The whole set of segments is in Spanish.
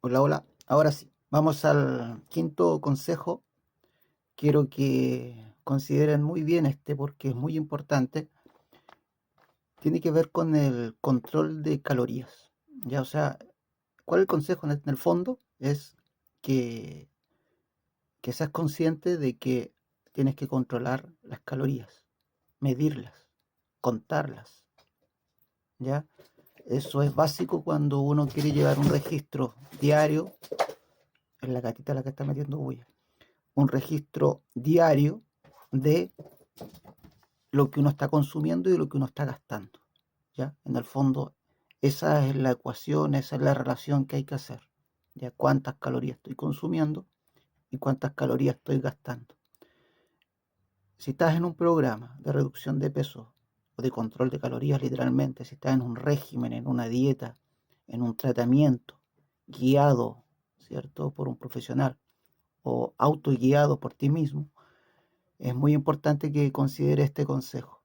Hola, hola. Ahora sí, vamos al quinto consejo. Quiero que consideren muy bien este porque es muy importante. Tiene que ver con el control de calorías. Ya, o sea, ¿cuál es el consejo en el fondo? Es que, que seas consciente de que tienes que controlar las calorías, medirlas, contarlas. ¿Ya? Eso es básico cuando uno quiere llevar un registro diario. Es la gatita la que está metiendo bulla. Un registro diario de lo que uno está consumiendo y de lo que uno está gastando. ¿Ya? En el fondo, esa es la ecuación, esa es la relación que hay que hacer. ¿Ya? Cuántas calorías estoy consumiendo y cuántas calorías estoy gastando. Si estás en un programa de reducción de peso o de control de calorías, literalmente, si estás en un régimen, en una dieta, en un tratamiento guiado, ¿cierto?, por un profesional o autoguiado por ti mismo, es muy importante que considere este consejo.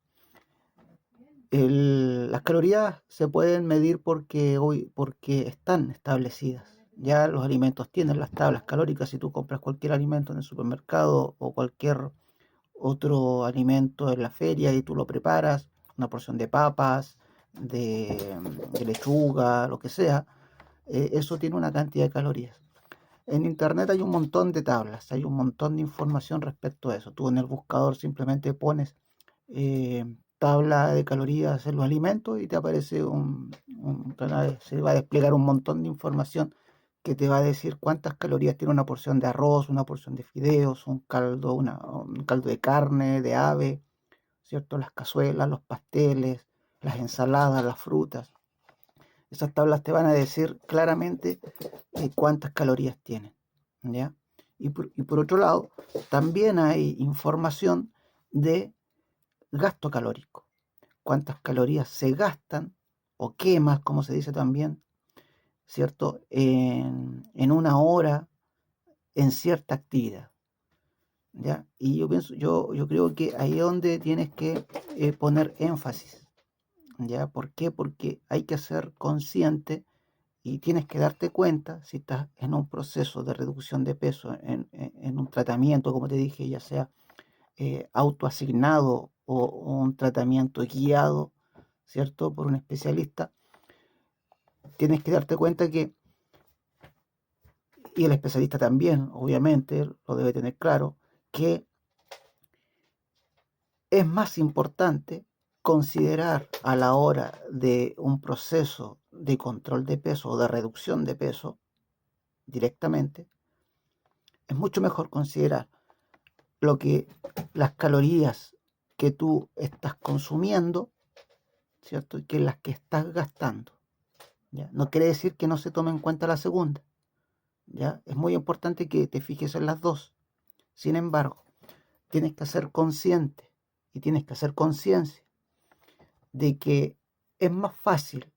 Las calorías se pueden medir porque están establecidas. Ya los alimentos tienen las tablas calóricas. Si tú compras cualquier alimento en el supermercado o cualquier otro alimento en la feria y tú lo preparas, una porción de papas, de lechuga, lo que sea, eso tiene una cantidad de calorías. En internet hay un montón de tablas, hay un montón de información respecto a eso. Tú en el buscador simplemente pones tabla de calorías en los alimentos y te aparece se va a desplegar un montón de información que te va a decir cuántas calorías tiene una porción de arroz, una porción de fideos, un caldo de carne, de ave, ¿cierto? Las cazuelas, los pasteles, las ensaladas, las frutas. Esas tablas te van a decir claramente cuántas calorías tienen, ¿ya? Y por otro lado, también hay información de gasto calórico, cuántas calorías se gastan o quemas, como se dice también, ¿cierto? En una hora en cierta actividad, ¿ya? Y yo creo que ahí es donde tienes que poner énfasis, ¿ya? ¿Por qué? Porque hay que ser consciente y tienes que darte cuenta si estás en un proceso de reducción de peso, en un tratamiento, como te dije, ya sea autoasignado o un tratamiento guiado, ¿cierto? Por un especialista, tienes que darte cuenta y el especialista también, obviamente, lo debe tener claro, que es más importante considerar a la hora de un proceso de control de peso o de reducción de peso directamente, es mucho mejor considerar lo que las calorías que tú estás consumiendo, ¿cierto? Que las que estás gastando. ¿Ya? No quiere decir que no se tome en cuenta la segunda. ¿Ya? Es muy importante que te fijes en las dos. Sin embargo, tienes que ser consciente y tienes que hacer conciencia de que es más fácil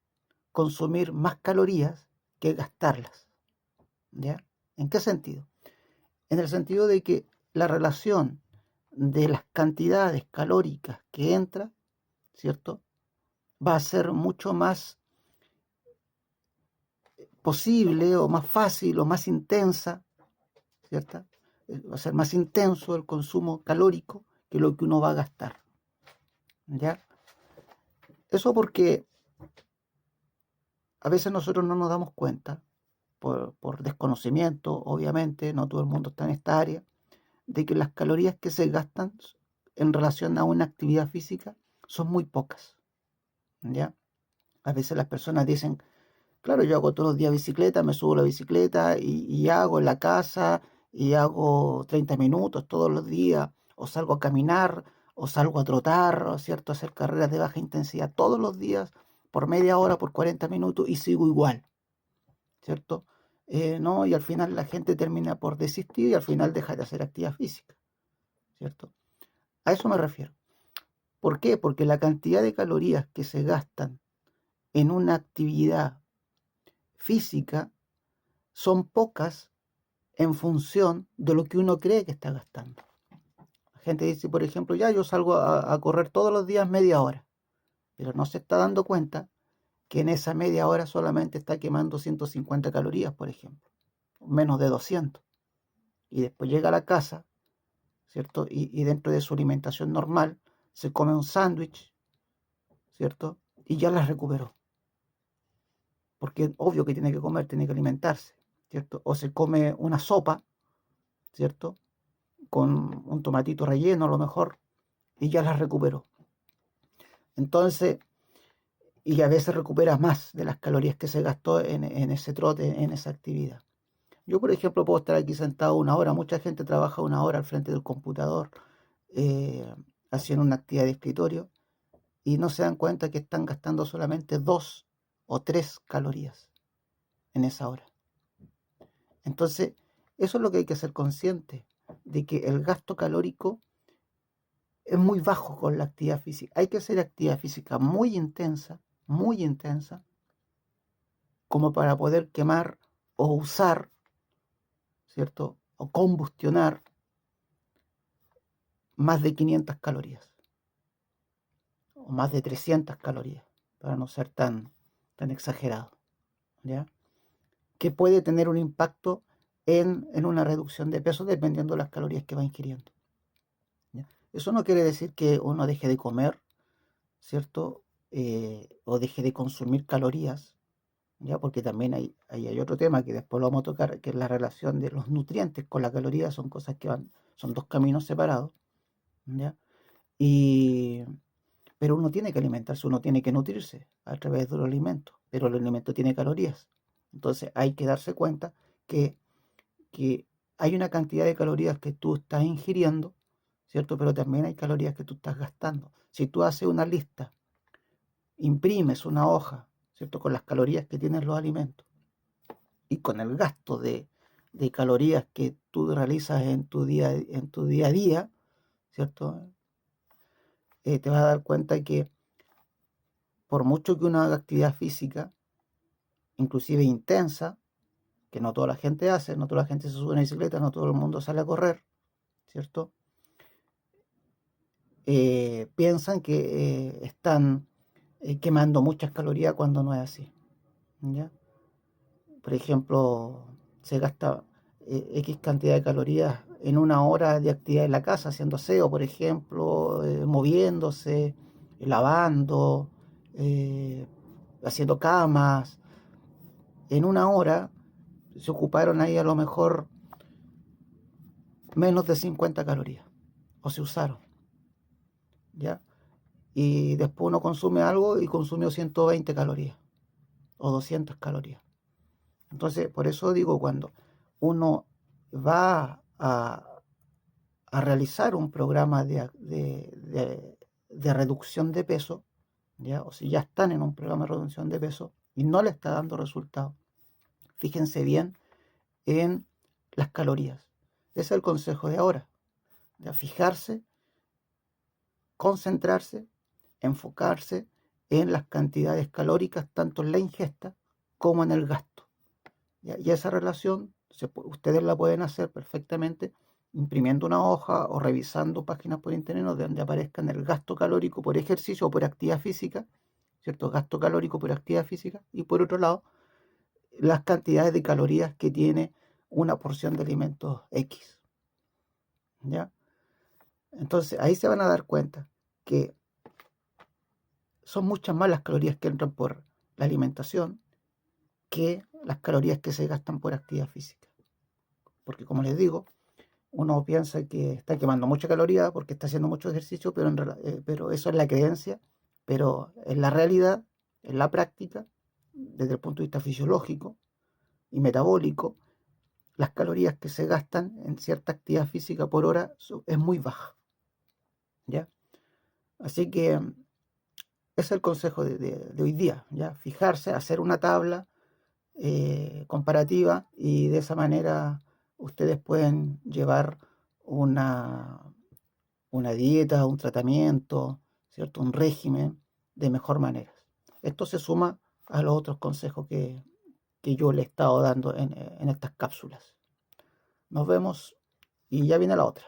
consumir más calorías que gastarlas. ¿Ya? ¿En qué sentido? En el sentido de que la relación de las cantidades calóricas que entra, ¿cierto? Va a ser mucho más posible o más fácil o más intensa, ¿cierto? Va a ser más intenso el consumo calórico que lo que uno va a gastar, ¿ya? Eso porque a veces nosotros no nos damos cuenta, por desconocimiento, obviamente, no todo el mundo está en esta área, de que las calorías que se gastan en relación a una actividad física son muy pocas, ¿ya? A veces las personas dicen, claro, yo hago todos los días bicicleta, me subo a la bicicleta y hago en la casa y hago 30 minutos todos los días, o salgo a caminar, o salgo a trotar, ¿cierto? A hacer carreras de baja intensidad todos los días por media hora, por 40 minutos y sigo igual, ¿cierto? No, y al final la gente termina por desistir y al final deja de hacer actividad física, ¿cierto? A eso me refiero. ¿Por qué? Porque la cantidad de calorías que se gastan en una actividad física son pocas en función de lo que uno cree que está gastando. La gente dice, por ejemplo, ya yo salgo a correr todos los días media hora, pero no se está dando cuenta que en esa media hora solamente está quemando 150 calorías, por ejemplo, menos de 200. Y después llega a la casa, ¿cierto? Y dentro de su alimentación normal se come un sándwich, ¿cierto? Y ya las recuperó. Porque es obvio que tiene que comer, tiene que alimentarse, ¿cierto? O se come una sopa, ¿cierto? Con un tomatito relleno a lo mejor, y ya las recuperó. Entonces, y a veces recupera más de las calorías que se gastó en ese trote, en esa actividad. Yo, por ejemplo, puedo estar aquí sentado una hora, mucha gente trabaja una hora al frente del computador eh, haciendo una actividad de escritorio y no se dan cuenta que están gastando solamente 2 o 3 calorías en esa hora. Entonces, eso es lo que hay que ser consciente, de que el gasto calórico es muy bajo con la actividad física. Hay que hacer actividad física muy intensa, como para poder quemar o usar, ¿cierto? O combustionar más de 500 calorías o más de 300 calorías, para no ser tan exagerado, ¿ya? Que puede tener un impacto en una reducción de peso dependiendo de las calorías que va ingiriendo, ¿ya? Eso no quiere decir que uno deje de comer, ¿cierto? O deje de consumir calorías, ¿ya? Porque también hay otro tema que después lo vamos a tocar, que es la relación de los nutrientes con la caloría. Son cosas que son dos caminos separados, ¿ya? Y, pero uno tiene que alimentarse, uno tiene que nutrirse a través de los alimentos, pero el alimento tiene calorías. Entonces hay que darse cuenta que, que hay una cantidad de calorías que tú estás ingiriendo, ¿cierto? Pero también hay calorías que tú estás gastando. Si tú haces una lista, imprimes una hoja, ¿cierto? Con las calorías que tienen los alimentos y con el gasto de calorías que tú realizas en tu día a día, ¿cierto? Te vas a dar cuenta que por mucho que uno haga actividad física, inclusive intensa, que no toda la gente hace, no toda la gente se sube a una bicicleta, no todo el mundo sale a correr, ¿cierto? Piensan que están quemando muchas calorías cuando no es así, ¿ya? Por ejemplo, se gasta X cantidad de calorías en una hora de actividad en la casa, haciendo aseo, por ejemplo, moviéndose, lavando, eh, haciendo camas. En una hora se ocuparon ahí a lo mejor menos de 50 calorías, o se usaron, ¿ya? Y después uno consume algo y consumió 120 calorías o 200 calorías. Entonces, por eso digo, cuando uno va a realizar un programa de reducción de peso, ¿ya? O si ya están en un programa de reducción de peso y no le está dando resultados, fíjense bien en las calorías. Ese es el consejo de ahora, ¿ya? Fijarse, concentrarse, enfocarse en las cantidades calóricas, tanto en la ingesta como en el gasto. Y esa relación ustedes la pueden hacer perfectamente imprimiendo una hoja o revisando páginas por internet donde aparezcan el gasto calórico por ejercicio o por actividad física, ¿cierto? Gasto calórico por actividad física, y por otro lado, las cantidades de calorías que tiene una porción de alimentos X, ¿ya? Entonces ahí se van a dar cuenta que son muchas más las calorías que entran por la alimentación que las calorías que se gastan por actividad física. Porque como les digo, uno piensa que está quemando mucha caloría porque está haciendo mucho ejercicio, pero eso es la creencia, pero en la realidad, en la práctica, desde el punto de vista fisiológico y metabólico, las calorías que se gastan en cierta actividad física por hora es muy baja, ¿ya? Así que ese es el consejo de hoy día, ¿ya? Fijarse, hacer una tabla comparativa, y de esa manera ustedes pueden llevar una, una dieta, un tratamiento, ¿cierto? Un régimen de mejor manera. Esto se suma a los otros consejos que yo le he estado dando en estas cápsulas. Nos vemos y ya viene la otra.